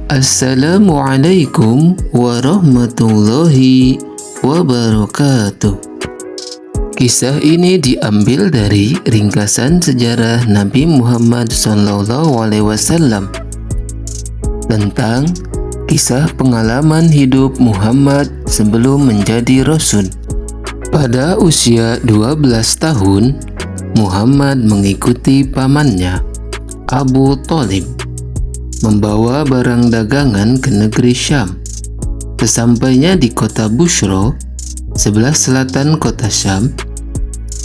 Assalamualaikum warahmatullahi wabarakatuh. Kisah ini diambil dari ringkasan sejarah Nabi Muhammad SAW tentang kisah pengalaman hidup Muhammad sebelum menjadi Rasul. Pada usia 12 tahun, Muhammad mengikuti pamannya, Abu Thalib, membawa barang dagangan ke negeri Syam. Sesampainya di kota Bushra, sebelah selatan kota Syam,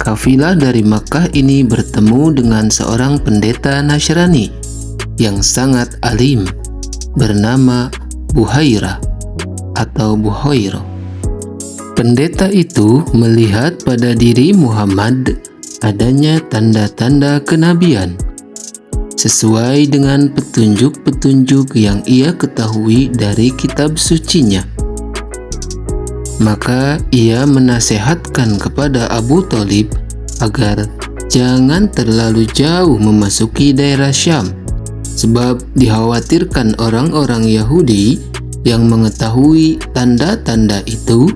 kafilah dari Makkah ini bertemu dengan seorang pendeta Nasrani yang sangat alim bernama Buhairah atau Buhairah. Pendeta itu melihat pada diri Muhammad adanya tanda-tanda kenabian sesuai dengan petunjuk-petunjuk yang ia ketahui dari kitab sucinya. Maka ia menasehatkan kepada Abu Thalib agar jangan terlalu jauh memasuki daerah Syam, sebab dikhawatirkan orang-orang Yahudi yang mengetahui tanda-tanda itu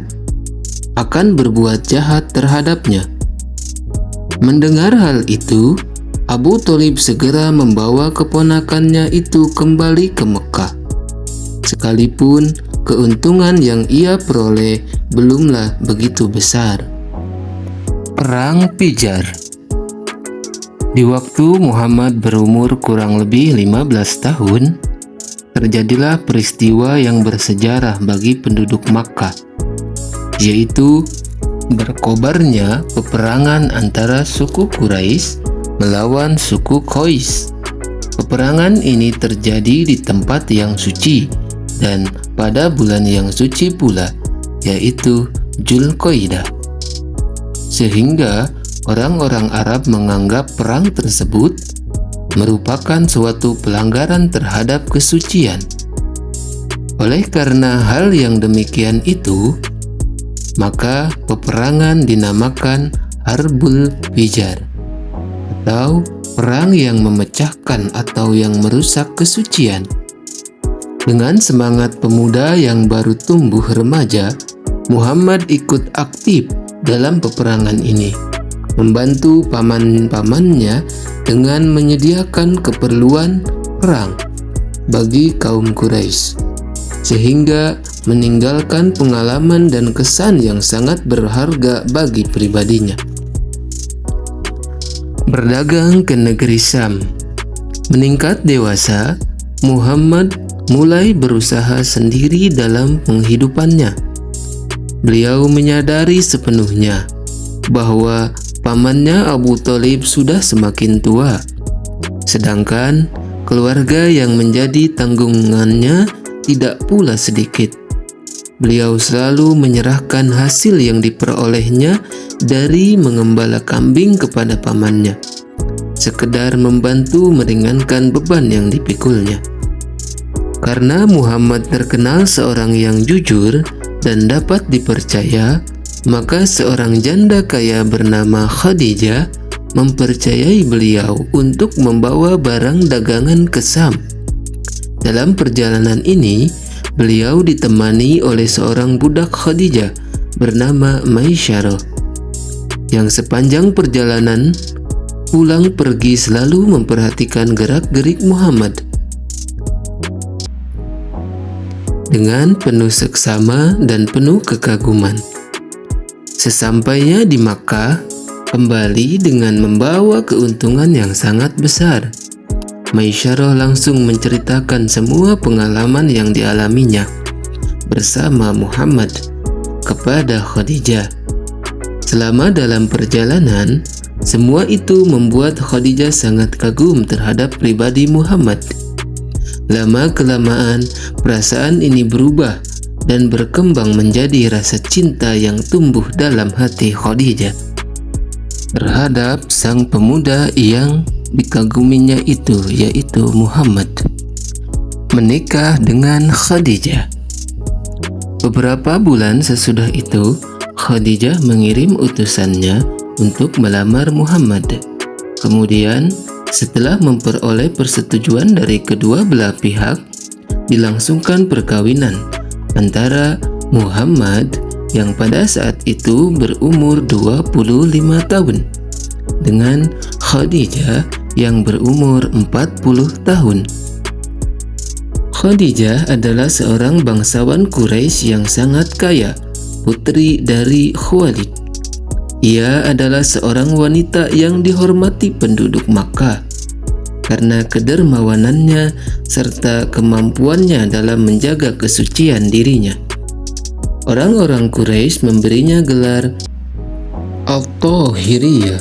akan berbuat jahat terhadapnya. Mendengar hal itu, Abu Thalib segera membawa keponakannya itu kembali ke Mekah. Sekalipun keuntungan yang ia peroleh belumlah begitu besar. Perang Pijar. Di waktu Muhammad berumur kurang lebih 15 tahun, terjadilah peristiwa yang bersejarah bagi penduduk Makkah, yaitu berkobarnya peperangan antara suku Quraisy melawan suku Qais. Peperangan ini terjadi di tempat yang suci dan pada bulan yang suci pula, yaitu Dzulqa'dah. Sehingga orang-orang Arab menganggap perang tersebut merupakan suatu pelanggaran terhadap kesucian. Oleh karena hal yang demikian itu, maka peperangan dinamakan Harbul Pijar, atau perang yang memecahkan atau yang merusak kesucian. Dengan semangat pemuda yang baru tumbuh remaja, Muhammad ikut aktif dalam peperangan ini, membantu paman-pamannya dengan menyediakan keperluan perang bagi kaum Quraisy, sehingga meninggalkan pengalaman dan kesan yang sangat berharga bagi pribadinya. Berdagang ke negeri Syam. Meningkat dewasa, Muhammad mulai berusaha sendiri dalam penghidupannya. Beliau menyadari sepenuhnya bahwa pamannya Abu Thalib sudah semakin tua, sedangkan keluarga yang menjadi tanggungannya tidak pula sedikit. Beliau selalu menyerahkan hasil yang diperolehnya dari mengembala kambing kepada pamannya, sekedar membantu meringankan beban yang dipikulnya. Karena Muhammad terkenal seorang yang jujur dan dapat dipercaya, maka seorang janda kaya bernama Khadijah mempercayai beliau untuk membawa barang dagangan ke Syam. Dalam perjalanan ini, beliau ditemani oleh seorang budak Khadijah bernama Maisyarah, yang sepanjang perjalanan pulang pergi selalu memperhatikan gerak-gerik Muhammad. Dengan penuh seksama dan penuh kekaguman. Sesampainya di Makkah, kembali dengan membawa keuntungan yang sangat besar, Maisyarah langsung menceritakan semua pengalaman yang dialaminya bersama Muhammad kepada Khadijah. Selama dalam perjalanan, semua itu membuat Khadijah sangat kagum terhadap pribadi Muhammad. Lama-kelamaan, perasaan ini berubah dan berkembang menjadi rasa cinta yang tumbuh dalam hati Khadijah terhadap sang pemuda yang dikaguminya itu, yaitu Muhammad. Menikah dengan Khadijah. Beberapa bulan sesudah itu, Khadijah mengirim utusannya untuk melamar Muhammad. Kemudian, setelah memperoleh persetujuan dari kedua belah pihak, dilangsungkan perkawinan antara Muhammad yang pada saat itu berumur 25 tahun dengan Khadijah yang berumur 40 tahun. Khadijah adalah seorang bangsawan Quraisy yang sangat kaya, putri dari Khuwailid. Ia adalah seorang wanita yang dihormati penduduk Makkah karena kedermawanannya serta kemampuannya dalam menjaga kesucian dirinya. Orang-orang Quraisy memberinya gelar At-Tahiriyah,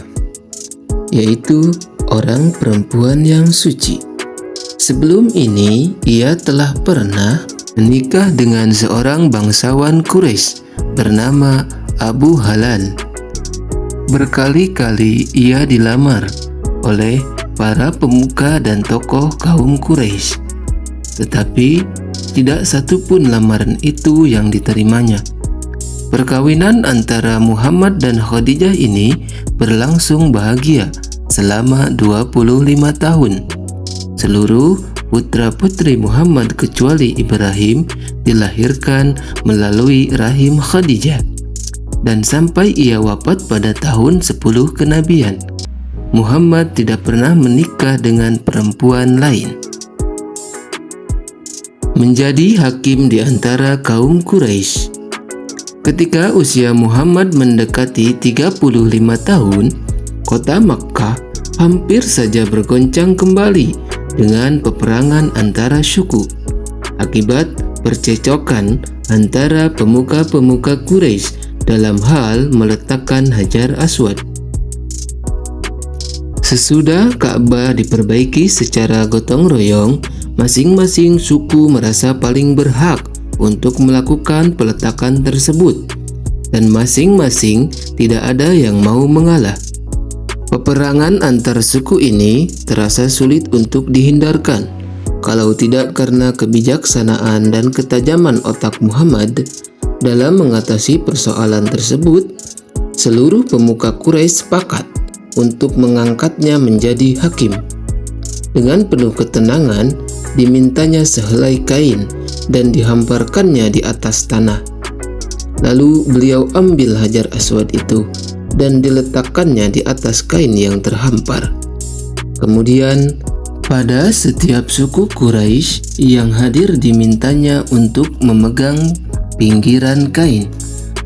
yaitu orang perempuan yang suci. Sebelum ini, ia telah pernah menikah dengan seorang bangsawan Quraisy bernama Abu Halal. Berkali-kali ia dilamar oleh para pemuka dan tokoh kaum Quraisy, tetapi tidak satu pun lamaran itu yang diterimanya. Perkawinan antara Muhammad dan Khadijah ini berlangsung bahagia selama 25 tahun. Seluruh putra-putri Muhammad kecuali Ibrahim dilahirkan melalui rahim Khadijah. Dan sampai ia wafat pada tahun 10 kenabian, Muhammad tidak pernah menikah dengan perempuan lain. Menjadi hakim di antara kaum Quraisy. Ketika usia Muhammad mendekati 35 tahun, kota Makkah hampir saja bergoncang kembali dengan peperangan antara suku akibat percecokan antara pemuka-pemuka Quraisy dalam hal meletakkan Hajar Aswad. Sesudah Ka'bah diperbaiki secara gotong royong, masing-masing suku merasa paling berhak untuk melakukan peletakan tersebut, dan masing-masing tidak ada yang mau mengalah. Peperangan antar suku ini terasa sulit untuk dihindarkan, kalau tidak karena kebijaksanaan dan ketajaman otak Muhammad dalam mengatasi persoalan tersebut. Seluruh pemuka Quraisy sepakat untuk mengangkatnya menjadi hakim. Dengan penuh ketenangan, dimintanya sehelai kain dan dihamparkannya di atas tanah. Lalu beliau ambil Hajar Aswad itu dan diletakkannya di atas kain yang terhampar. Kemudian, pada setiap suku Quraisy yang hadir dimintanya untuk memegang pinggiran kain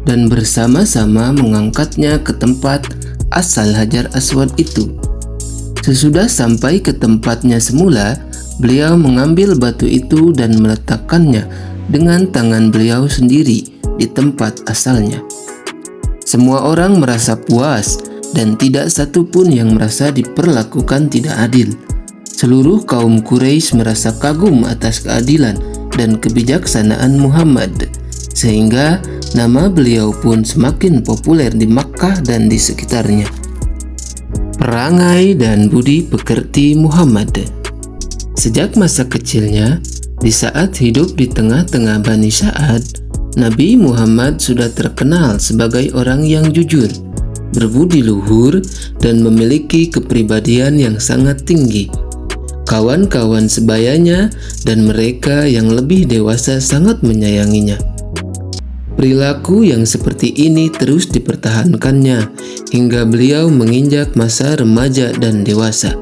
dan bersama-sama mengangkatnya ke tempat asal Hajar Aswad itu. Sesudah sampai ke tempatnya semula, beliau mengambil batu itu dan meletakkannya dengan tangan beliau sendiri di tempat asalnya. Semua orang merasa puas dan tidak satu pun yang merasa diperlakukan tidak adil. Seluruh kaum Quraisy merasa kagum atas keadilan dan kebijaksanaan Muhammad, sehingga nama beliau pun semakin populer di Makkah dan di sekitarnya. Perangai dan budi pekerti Muhammad. Sejak masa kecilnya, di saat hidup di tengah-tengah Bani Sa'ad, Nabi Muhammad sudah terkenal sebagai orang yang jujur, berbudi luhur, dan memiliki kepribadian yang sangat tinggi. Kawan-kawan sebayanya dan mereka yang lebih dewasa sangat menyayanginya. Perilaku yang seperti ini terus dipertahankannya hingga beliau menginjak masa remaja dan dewasa.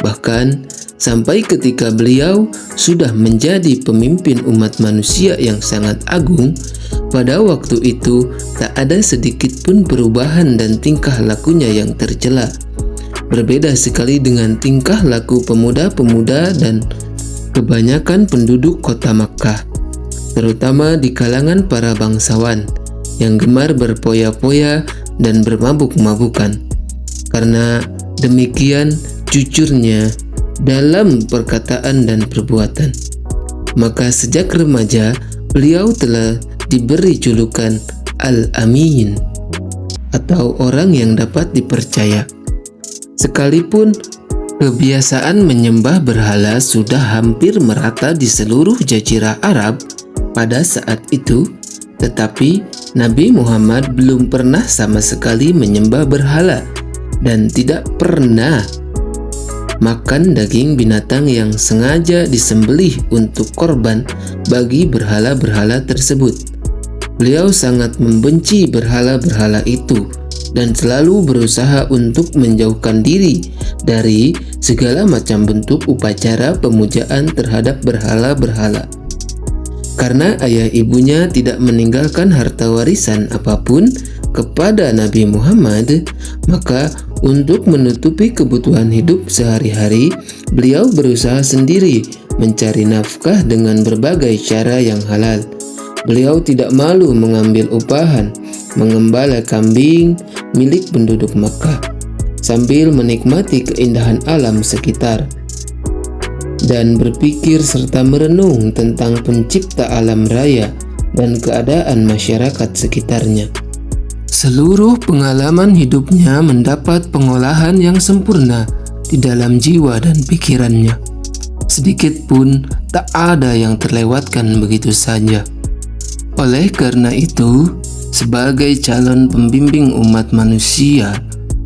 Bahkan sampai ketika beliau sudah menjadi pemimpin umat manusia yang sangat agung, pada waktu itu tak ada sedikit pun perubahan dan tingkah lakunya yang tercela. Berbeda sekali dengan tingkah laku pemuda-pemuda dan kebanyakan penduduk kota Makkah, terutama di kalangan para bangsawan yang gemar berpoya-poya dan bermabuk-mabukan. Karena demikian jujurnya dalam perkataan dan perbuatan, maka sejak remaja beliau telah diberi julukan Al-Amin atau orang yang dapat dipercaya. Sekalipun kebiasaan menyembah berhala sudah hampir merata di seluruh jazirah Arab pada saat itu, tetapi Nabi Muhammad belum pernah sama sekali menyembah berhala dan tidak pernah makan daging binatang yang sengaja disembelih untuk korban bagi berhala-berhala tersebut. Beliau sangat membenci berhala-berhala itu dan selalu berusaha untuk menjauhkan diri dari segala macam bentuk upacara pemujaan terhadap berhala-berhala. Karena ayah ibunya tidak meninggalkan harta warisan apapun kepada Nabi Muhammad, maka untuk menutupi kebutuhan hidup sehari-hari, beliau berusaha sendiri mencari nafkah dengan berbagai cara yang halal. Beliau tidak malu mengambil upahan, mengembala kambing milik penduduk Makkah, sambil menikmati keindahan alam sekitar dan berpikir serta merenung tentang pencipta alam raya dan keadaan masyarakat sekitarnya. Seluruh pengalaman hidupnya mendapat pengolahan yang sempurna di dalam jiwa dan pikirannya. Sedikit pun tak ada yang terlewatkan begitu saja. Oleh karena itu, sebagai calon pembimbing umat manusia,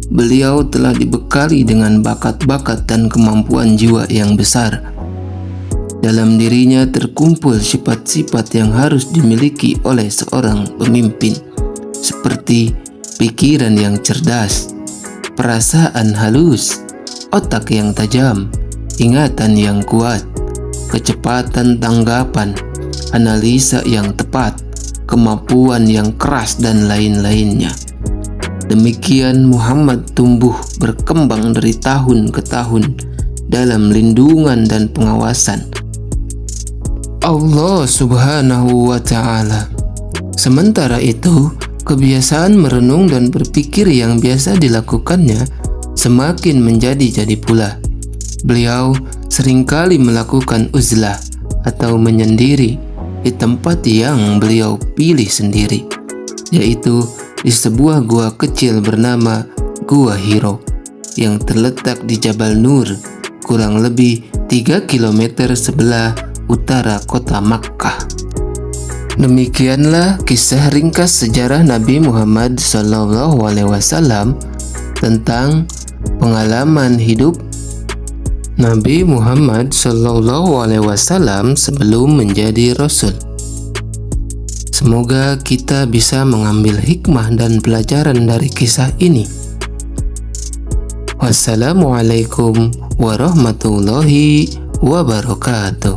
beliau telah dibekali dengan bakat-bakat dan kemampuan jiwa yang besar. Dalam dirinya terkumpul sifat-sifat yang harus dimiliki oleh seorang pemimpin, seperti pikiran yang cerdas, perasaan halus, otak yang tajam, ingatan yang kuat, kecepatan tanggapan, analisa yang tepat, kemampuan yang keras, dan lain-lainnya. Demikian Muhammad tumbuh berkembang dari tahun ke tahun dalam lindungan dan pengawasan Allah Subhanahu wa Ta'ala. Sementara itu, kebiasaan merenung dan berpikir yang biasa dilakukannya semakin menjadi-jadi pula. Beliau seringkali melakukan uzlah atau menyendiri di tempat yang beliau pilih sendiri, yaitu di sebuah gua kecil bernama Gua Hiro yang terletak di Jabal Nur, kurang lebih 3 km sebelah utara kota Makkah. Demikianlah kisah ringkas sejarah Nabi Muhammad SAW tentang pengalaman hidup Nabi Muhammad SAW sebelum menjadi Rasul. Semoga kita bisa mengambil hikmah dan pelajaran dari kisah ini. Wassalamualaikum warahmatullahi wabarakatuh.